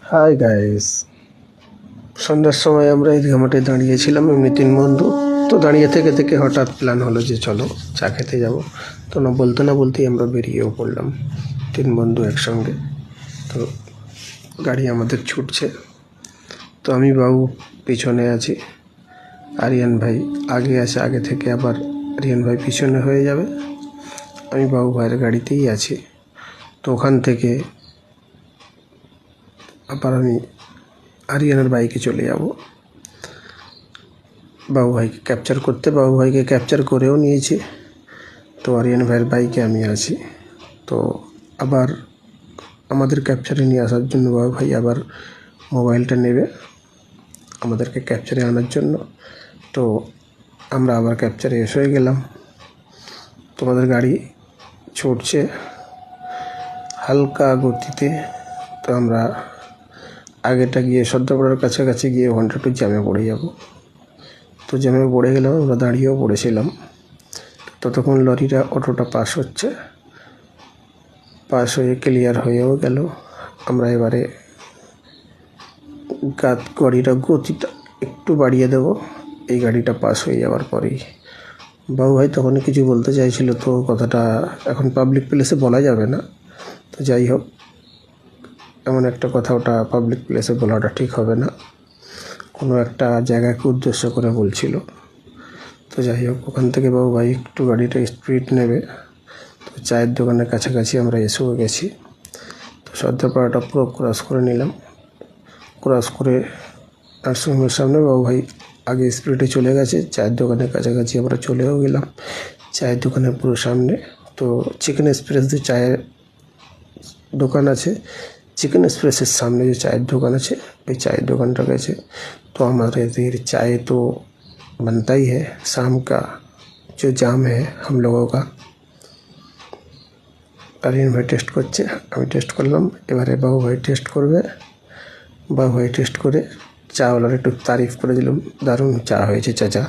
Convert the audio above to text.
Hi guys, সন্ধ্যার সময় আমরা ঈদগাহ মাঠে দাঁড়িয়েছিলাম এমনি 3 বন্ধু। তো দাঁড়িয়ে থেকে থেকে হঠাৎ প্ল্যান হলো যে চলো চা খেতে যাব। তো না বলতেই আমরা বেরিয়েও পড়লাম 3 বন্ধু একসঙ্গে। তো গাড়ি আমাদের ছুটছে, তো আমি বাবু পিছনে আছি, আরিয়ান ভাই আগে আছে, আগে থেকে আবার আরিয়ান ভাই পিছনে হয়ে যাবে। আমি বাবু ভাইয়ের গাড়িতেই আছি। তো ওখান থেকে আবার আমি আরিয়ানের বাইকে চলে যাব বাবু ভাইকে ক্যাপচার করতে। বাবু ভাইকে ক্যাপচার করেও নিয়েছি। তো আরিয়ান ভাইয়ের বাইকে আমি আছি। তো আবার আমাদের ক্যাপচারে নিয়ে আসার জন্য বাবু ভাই আবার মোবাইলটা নেবে আমাদেরকে ক্যাপচারে আনার জন্য। তো আমরা আবার ক্যাপচারে এসে গেলাম। তোমাদের গাড়ি ছুটছে হালকা গতিতে। তো আমরা আগেটা গিয়ে সদ্যপাড়ার কাছাকাছি গিয়ে ওখানটা একটু জ্যামে পড়ে যাব। তো জ্যামে পড়ে গেলাম, আমরা দাঁড়িয়েও পড়েছিলাম। ততক্ষণ লরিটা অটোটা পাস হচ্ছে, পাস হয়ে ক্লিয়ার হয়েও গেল। আমরা এবারে গাড়িটা গতিটা একটু বাড়িয়ে দেব এই গাড়িটা পাস হয়ে যাওয়ার পরেই। বাবু ভাই তখন কিছু বলতে চাইছিল, তো কথাটা এখন পাবলিক প্লেসে বলা যাবে না। তো যাই হোক, এমন একটা কথা ওটা পাবলিক প্লেসে বলাটা ঠিক হবে না, কোনো একটা জায়গাকে উদ্দেশ্য করে বলছিল। তো যাই হোক, ওখান থেকে বাবু ভাই একটু গাড়িটা স্পিড নেবে। তো চায়ের দোকানের কাছাকাছি আমরা এসেও গেছি। তো সদ্যপাড়াটা পুরো ক্রস করে নিলাম। ক্রস করে নার্সিংহোমের সামনে বাবু ভাই আগে স্পিডে চলে গেছে। চায়ের দোকানের কাছাকাছি আমরা চলেও গেলাম, চায়ের দোকানের পুরো সামনে। তো চিকেন এক্সপ্রেস যে চায়ের দোকান আছে, চিকেন এক্সপ্রেসের সামনে যে চায়ের দোকান আছে, ওই চায়ের দোকানটা গেছে। तो हमारे इधर चाय तो बनता ही है, शाम का जो जाम है हम लोगों का। আরিয়ান ভাই টেস্ট করছে, আমি টেস্ট করলাম। এবারে বাবু ভাই টেস্ট করবে। বাবু ভাই টেস্ট করে চাওয়ালার একটু তারিফ করে দিলাম, দারুণ চা হয়েছে চাচা।